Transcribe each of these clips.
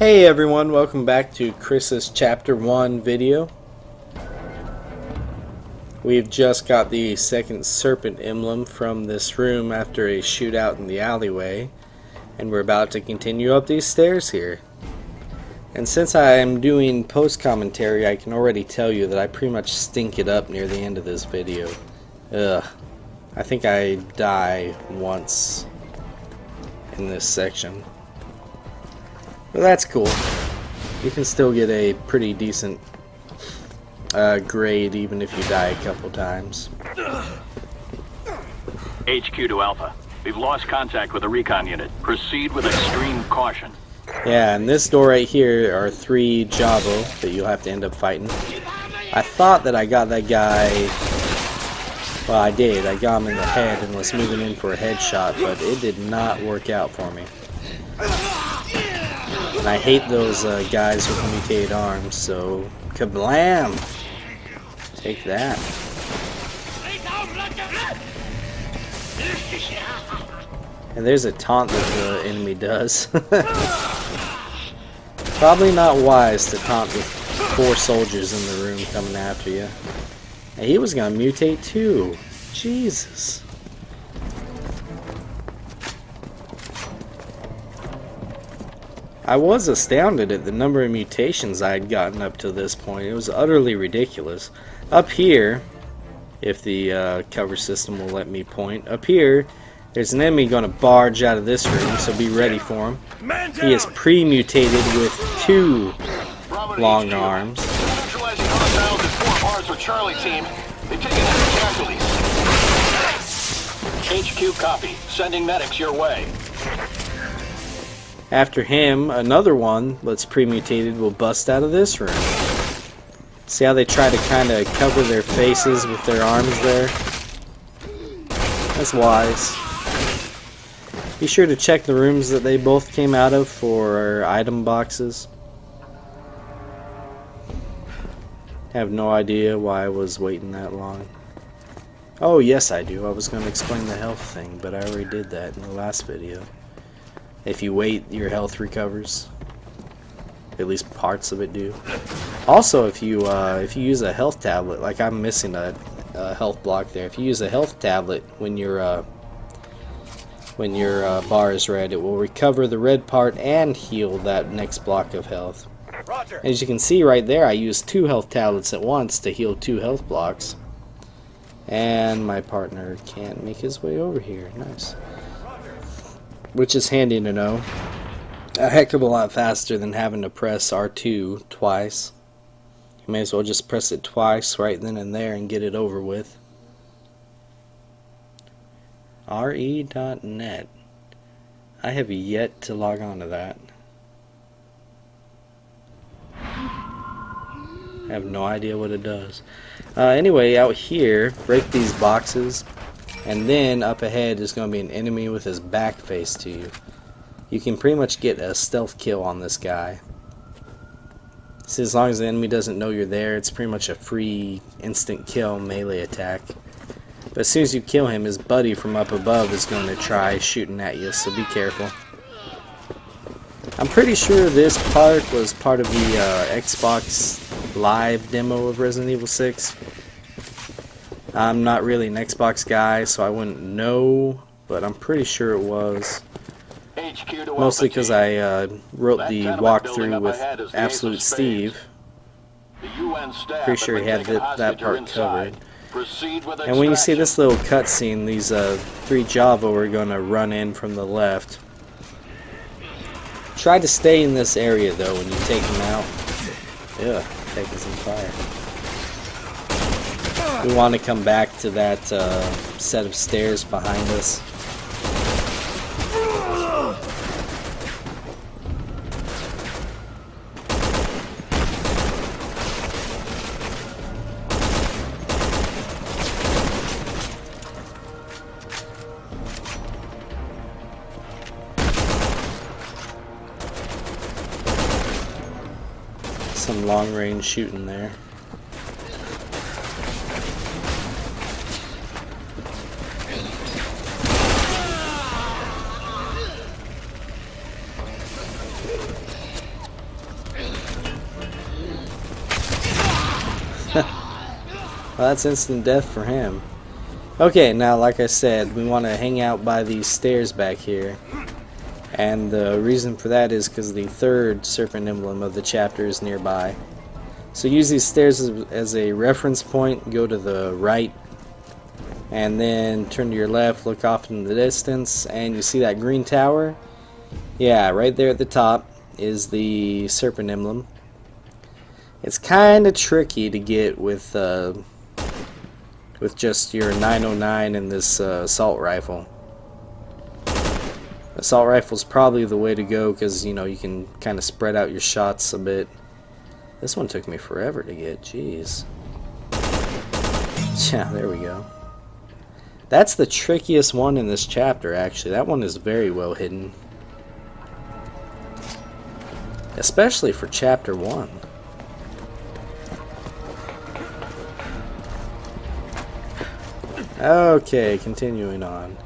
Hey everyone, welcome back to Chris's Chapter 1 video. We've just got the second serpent emblem from this room after a shootout in the alleyway, and we're about to continue up these stairs here. And since I am doing post-commentary, I can already tell you that I pretty much stink it up near the end of this video. Ugh. I think I die once in this section. But that's cool. You can still get a pretty decent grade even if you die a couple times. HQ to Alpha. We've lost contact with the recon unit. Proceed with extreme caution. Yeah, and this door right here are 3 Javo that you'll have to end up fighting. I thought that I got that guy. Well, I did. I got him in the head and was moving in for a headshot, but it did not work out for me. And I hate those guys with mutated arms, so kablam! Take that. And there's a taunt that the enemy does. Probably not wise to taunt with 4 soldiers in the room coming after you. And he was gonna mutate too. Jesus. I was astounded at the number of mutations I had gotten up to this point. It was utterly ridiculous. Up here, if the cover system will let me point, up here, there's an enemy going to barge out of this room, so be ready for him. He is pre-mutated with 2 long arms. Neutralizing hostiles at 4 bars with Charlie team. They've taken out casualties. HQ copy. Sending medics your way. After him, another one that's pre-mutated will bust out of this room. See how they try to kind of cover their faces with their arms there? That's wise. Be sure to check the rooms that they both came out of for item boxes. Have no idea why I was waiting that long. Oh yes I do. I was going to explain the health thing, but I already did that in the last video. If you wait, your health recovers. At least parts of it do. Also, if you use a health tablet, like I'm missing a health block there. If you use a health tablet when your bar is red, it will recover the red part and heal that next block of health. Roger. As you can see right there, I used 2 health tablets at once to heal 2 health blocks. And my partner can't make his way over here. Nice. Which is handy to know. A heck of a lot faster than having to press R2 twice. You may as well just press it twice right then and there and get it over with. re.net. I have yet to log on to that. I have no idea what it does. Anyway, out here, break these boxes. And then up ahead is going to be an enemy with his back face to you. You can pretty much get a stealth kill on this guy. So as long as the enemy doesn't know you're there, it's pretty much a free instant kill melee attack. But as soon as you kill him, his buddy from up above is going to try shooting at you, so be careful. I'm pretty sure this part was part of the Xbox Live demo of Resident Evil 6. I'm not really an Xbox guy, so I wouldn't know, but I'm pretty sure it was. Mostly because I wrote the walkthrough with Absolute Steve. Pretty sure he had that part covered. And when you see this little cutscene, these 3 Javo are going to run in from the left. Try to stay in this area though when you take them out. Ugh, heck is on fire. We want to come back to that set of stairs behind us. Some long range shooting there. Well, that's instant death for him. Okay, now like I said, we want to hang out by these stairs back here. And the reason for that is because the third serpent emblem of the chapter is nearby. So use these stairs as a reference point, go to the right, and then turn to your left, look off in the distance, and you see that green tower? Yeah, right there at the top is the serpent emblem. It's kind of tricky to get with just your 909 and this assault rifle. Assault rifle's probably the way to go because, you know, you can kind of spread out your shots a bit. This one took me forever to get, jeez. Yeah, there we go. That's the trickiest one in this chapter, actually. That one is very well hidden. Especially for chapter 1. Okay, continuing on.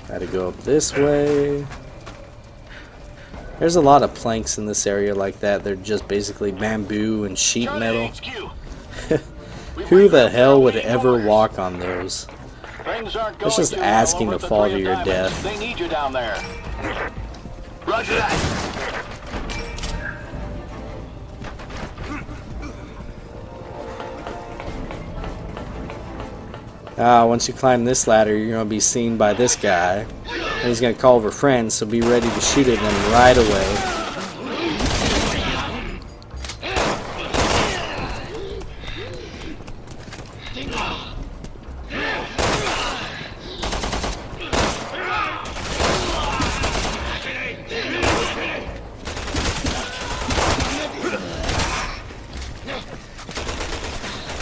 Gotta go up this way. There's a lot of planks in this area like that. They're just basically bamboo and sheet metal. Who the hell would ever walk on those? That's just asking to fall to your death. They need you down there. Roger that. Once you climb this ladder, you're going to be seen by this guy. And he's going to call over friends, so be ready to shoot at him right away.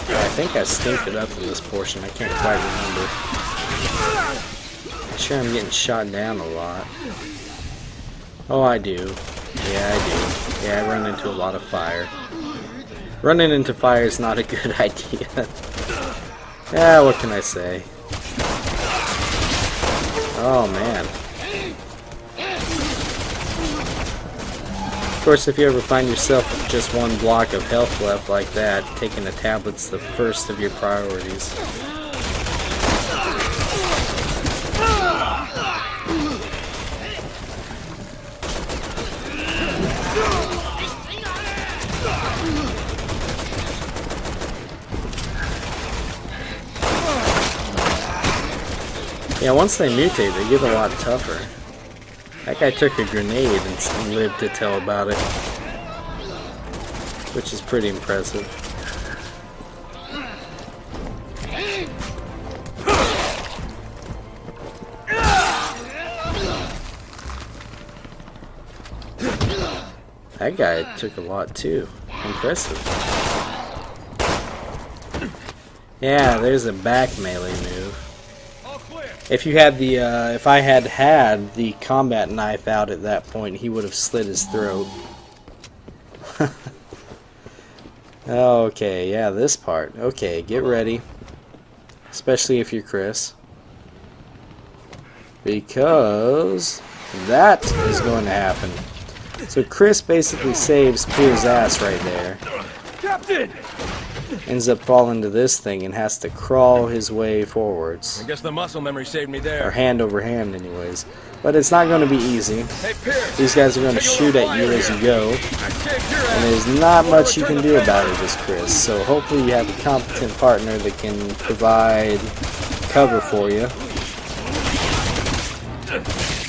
I think I stinked it up in this portion. I can't quite remember. I'm sure I'm getting shot down a lot. Oh, I do. Yeah, I do. Yeah, I run into a lot of fire. Running into fire is not a good idea. Yeah, what can I say? Oh, man. Of course, if you ever find yourself with just one block of health left like that, taking a tablet's the first of your priorities. Yeah, once they mutate, they get a lot tougher. That guy took a grenade and lived to tell about it, which is pretty impressive. That guy took a lot too. Impressive. Yeah, there's a back melee move. If you had the, if I had had the combat knife out at that point, he would have slit his throat. Okay, yeah, this part. Okay, get ready. Especially if you're Chris. Because that is going to happen. So Chris basically saves Pier's ass right there. Captain! Ends up falling to this thing and has to crawl his way forwards. I guess the muscle memory saved me there. Or hand over hand anyways. But it's not going to be easy. Hey, Pierce, these guys are going to shoot at you as you go. And there's not much you can do about it as Chris. So hopefully you have a competent partner that can provide cover for you.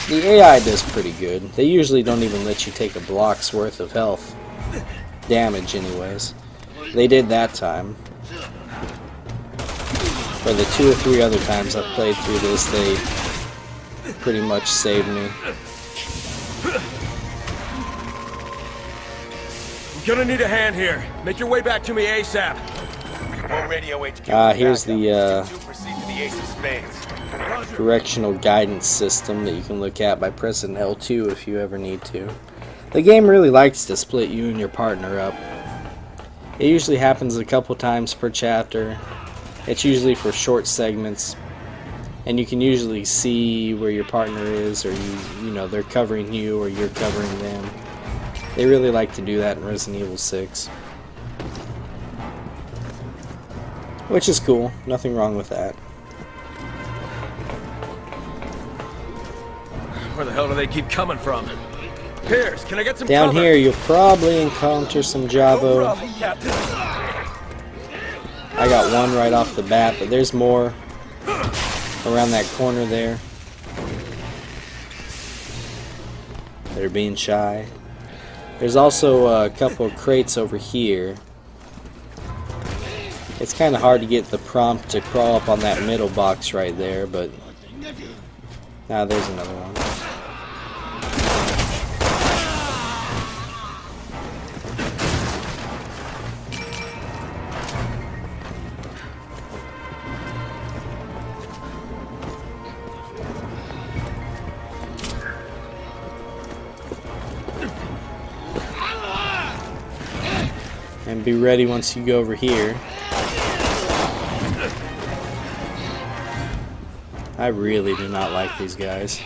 The AI does pretty good. They usually don't even let you take a block's worth of health. Damage anyways. They did that time. For the 2 or 3 other times I've played through this, they pretty much saved me. I'm gonna need a hand here. Make your way back to me ASAP. Here's the directional guidance system that you can look at by pressing L2 if you ever need to. The game really likes to split you and your partner up. It usually happens a couple times per chapter. It's usually for short segments. and you can usually see where your partner is, or you know they're covering you or you're covering them. They really like to do that in Resident Evil 6, which is cool. Nothing wrong with that. Where the hell do they keep coming from? Pierce, can I get some Down cover? here you'll probably encounter some Javo. problem, Captain. I got one right off the bat, but there's more around that corner there. They're being shy. There's also a couple of crates over here. It's kind of hard to get the prompt to crawl up on that middle box right there, but now there's another one. And be ready once you go over here. I really do not like these guys.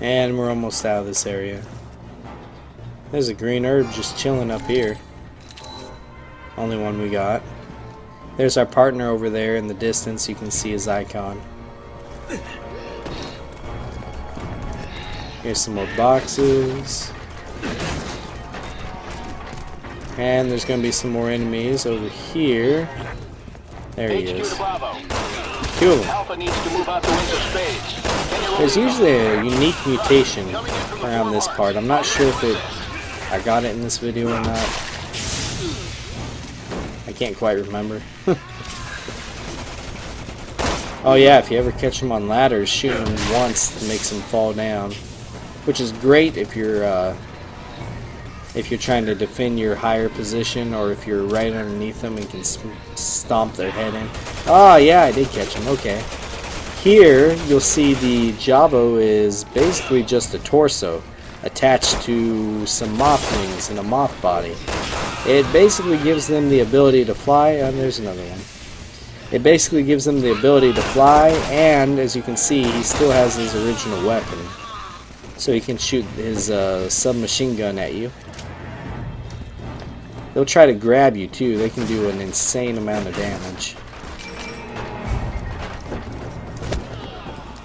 And we're almost out of this area. There's a green herb just chilling up here. Only one we got. There's our partner over there in the distance. You can see his icon. Here's some more boxes. And there's going to be some more enemies over here. There he is. Two of them. Alpha needs to move out the winds of spades. There's usually a unique mutation around this part. I'm not sure if I got it in this video or not. I can't quite remember. Oh yeah, if you ever catch them on ladders, shoot them once makes them fall down, which is great if you're trying to defend your higher position, or if you're right underneath them and can stomp their head in. Oh yeah, I did catch them. Okay. Here you'll see the Javo is basically just a torso attached to some moth wings and a moth body. It basically gives them the ability to fly, and there's another one. It basically gives them the ability to fly, and as you can see, he still has his original weapon. So he can shoot his submachine gun at you. They'll try to grab you too. They can do an insane amount of damage.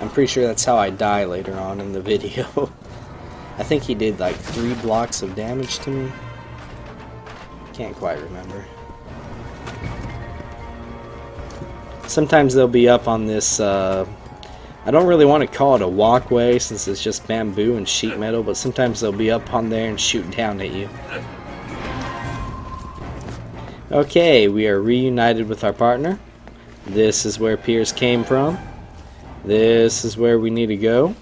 I'm pretty sure that's how I die later on in the video. I think he did like 3 blocks of damage to me. Can't quite remember. Sometimes they'll be up on this, I don't really want to call it a walkway since it's just bamboo and sheet metal, but sometimes they'll be up on there and shoot down at you. Okay, we are reunited with our partner. This is where Pierce came from. This is where we need to go.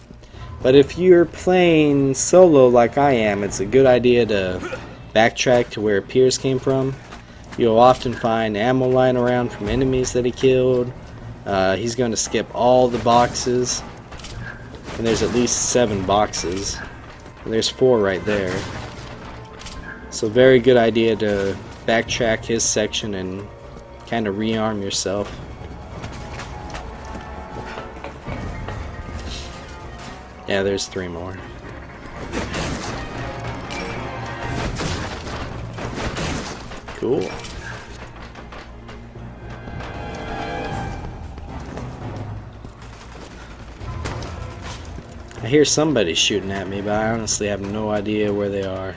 But if you're playing solo like I am, it's a good idea to backtrack to where Pierce came from. You'll often find ammo lying around from enemies that he killed. He's going to skip all the boxes. And there's at least 7 boxes. And there's 4 right there. So very good idea to backtrack his section and kind of rearm yourself. Yeah, there's 3 more. Cool. I hear somebody shooting at me, but I honestly have no idea where they are.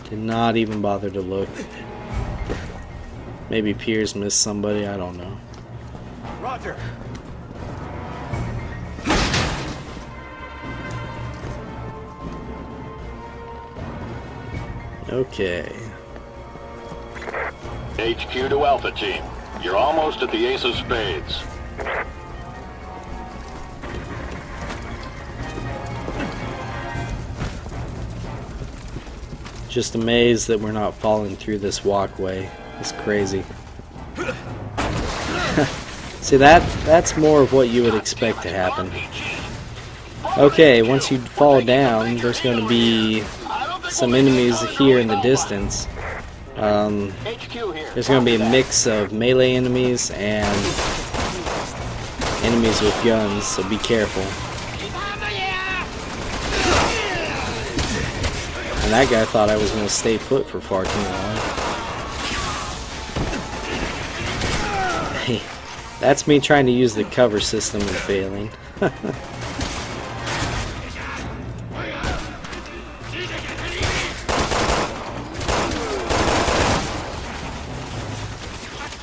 Did not even bother to look. Maybe Piers missed somebody, I don't know. Roger. Okay. HQ to Alpha Team. You're almost at the Ace of Spades. Just amazed that we're not falling through this walkway. It's crazy. See, that's more of what you would expect to happen. Okay, once you fall down, there's going to be some enemies here in the distance. There's going to be a mix of melee enemies and enemies with guns, so be careful. And that guy thought I was going to stay put for far too long. Hey, that's me trying to use the cover system and failing.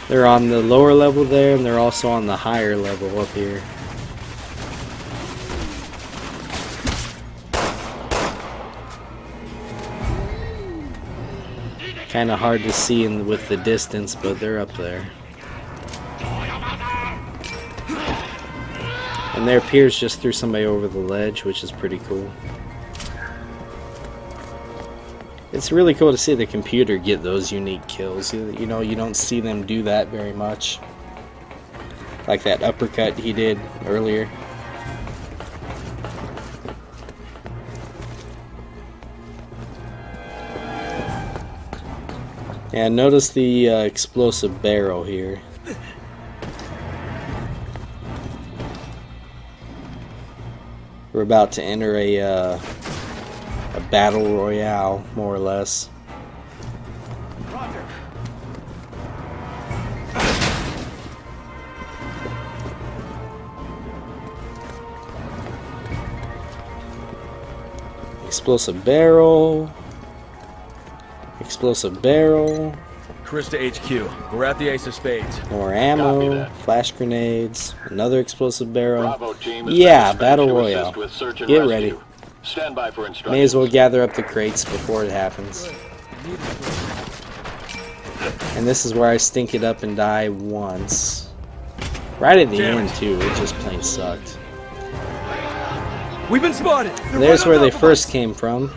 They're on the lower level there, and they're also on the higher level up here. Kind of hard to see with the distance, but they're up there. And there, Piers just threw somebody over the ledge, which is pretty cool. It's really cool to see the computer get those unique kills. You know, you don't see them do that very much. Like that uppercut he did earlier. And notice the explosive barrel here. We're about to enter a battle royale, more or less. Roger. Explosive barrel. Explosive barrel. Chris to HQ. We're at the Ace of Spades. More Copy ammo. that. Flash grenades. Another explosive barrel. Bravo team is Yeah, dispatched battle to royale. assist with search and Get rescue. ready. Stand by for instructions. May as well gather up the crates before it happens. And this is where I stink it up and die once. Right at the end too, it just plain sucked. We've been spotted. There's where they first came from.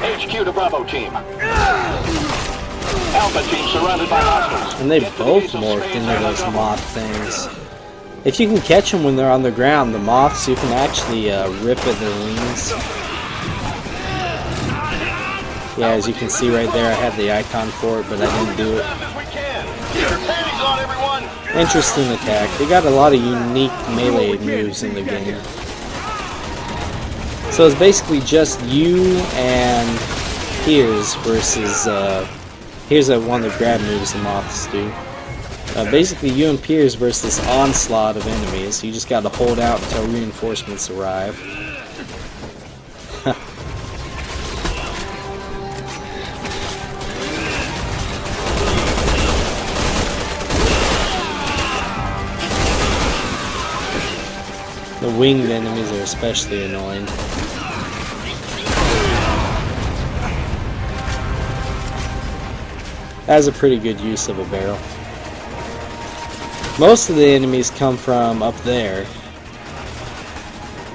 HQ to Bravo team. Alpha team surrounded by hostiles. And they Get to the both Ace of morphed Spades into and those recover. moth things. If you can catch them when they're on the ground, the moths, you can actually rip at their wings. Yeah, as you can see right there, I had the icon for it, but I didn't do it. As we can. Keep your panties on, everyone. Interesting attack. They got a lot of unique melee moves in the game. So it's basically just you and Piers versus, here's one of the grab moves the moths do. Basically you and Piers versus this onslaught of enemies. You just gotta hold out until reinforcements arrive. The winged enemies are especially annoying. That's a pretty good use of a barrel. Most of the enemies come from up there.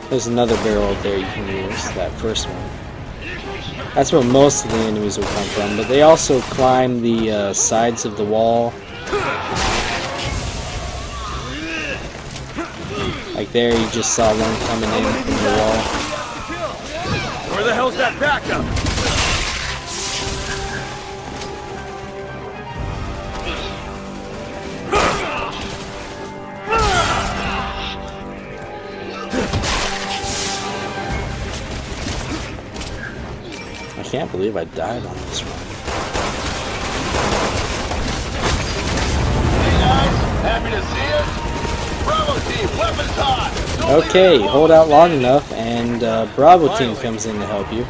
There's another barrel up there you can use, that first one. That's where most of the enemies will come from, but they also climb the sides of the wall. Like there, you just saw one coming in from the wall. Where the hell's that backup? I can't believe I died on this run. Hey guys, happy to see you. Bravo team, weapons hot. Don't Okay, leave it hold alone. out long enough, and Bravo team comes in to help you.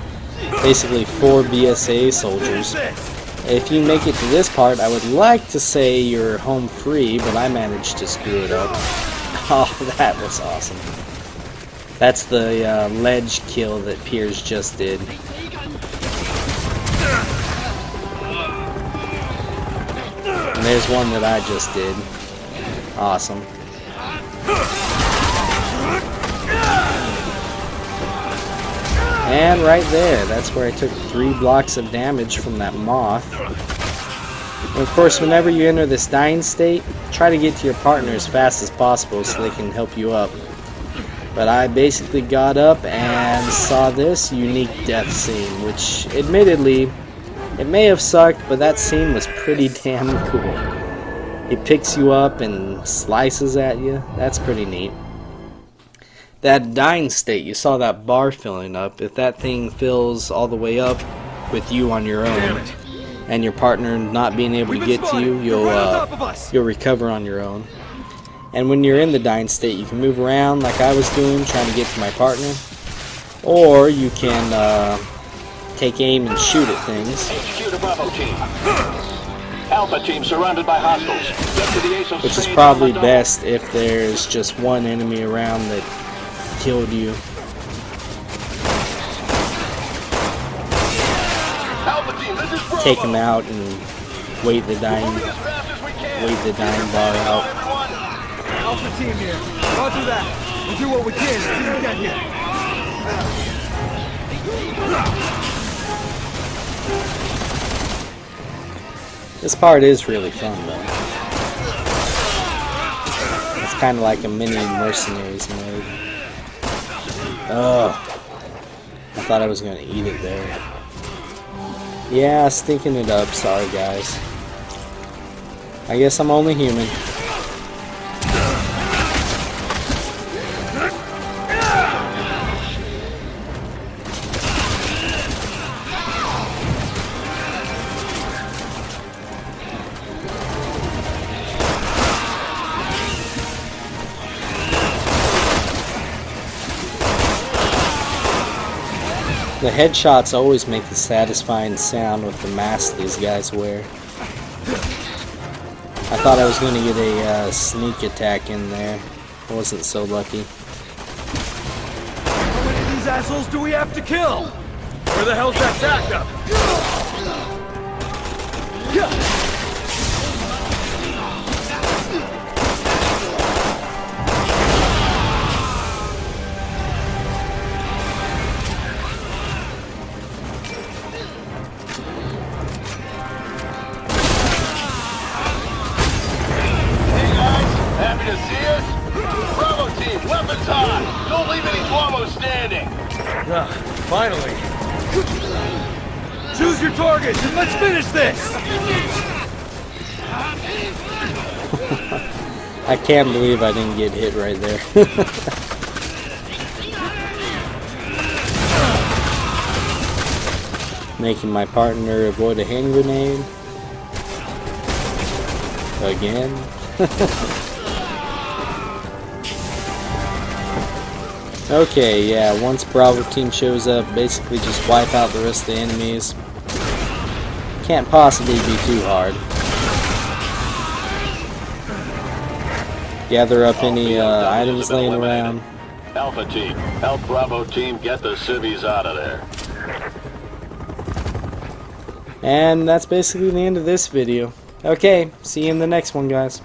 Basically 4 BSA soldiers. If you make it to this part, I would like to say you're home free, but I managed to screw it up. Oh, that was awesome. That's the ledge kill that Piers just did. And there's one that I just did. Awesome. And right there, that's where I took 3 blocks of damage from that moth. And of course, whenever you enter this dying state, try to get to your partner as fast as possible so they can help you up. But I basically got up and saw this unique death scene, which admittedly, it may have sucked, but that scene was pretty damn cool. He picks you up and slices at you. That's pretty neat. That dying state, you saw that bar filling up. If that thing fills all the way up with you on your own, and your partner not being able to get to you, you'll recover on your own. And when you're in the dying state, you can move around like I was doing, trying to get to my partner, or you can take aim and shoot at things. HQ to Bravo team. Alpha team surrounded by hostiles. Get to the ASO Which is stage probably on the best if there's just one enemy around that killed you. Alpha team, this is Bravo. Take him out and wait the dying Moving as fast as we can. bar out. Everyone. Alpha team here. Roger that. We'll do what we can until you get here. This part is really fun though. It's kind of like a mini mercenaries mode. Ugh. I thought I was gonna eat it there. Yeah, stinking it up. Sorry guys. I guess I'm only human. The headshots always make the satisfying sound with the mask these guys wear. I thought I was going to get a sneak attack in there. I wasn't so lucky. How many of these assholes do we have to kill? Where the hell's that backup? Happy to see us? Bravo team, weapons hot! Don't leave any Guamo standing! Finally. Choose your targets and let's finish this! I can't believe I didn't get hit right there. Making my partner avoid a hand grenade. Again. Okay, yeah, once Bravo team shows up, basically just wipe out the rest of the enemies. Can't possibly be too hard. Gather up any items laying around. Alpha team, help Bravo team get the civvies out of there. And that's basically the end of this video. Okay, see you in the next one, guys.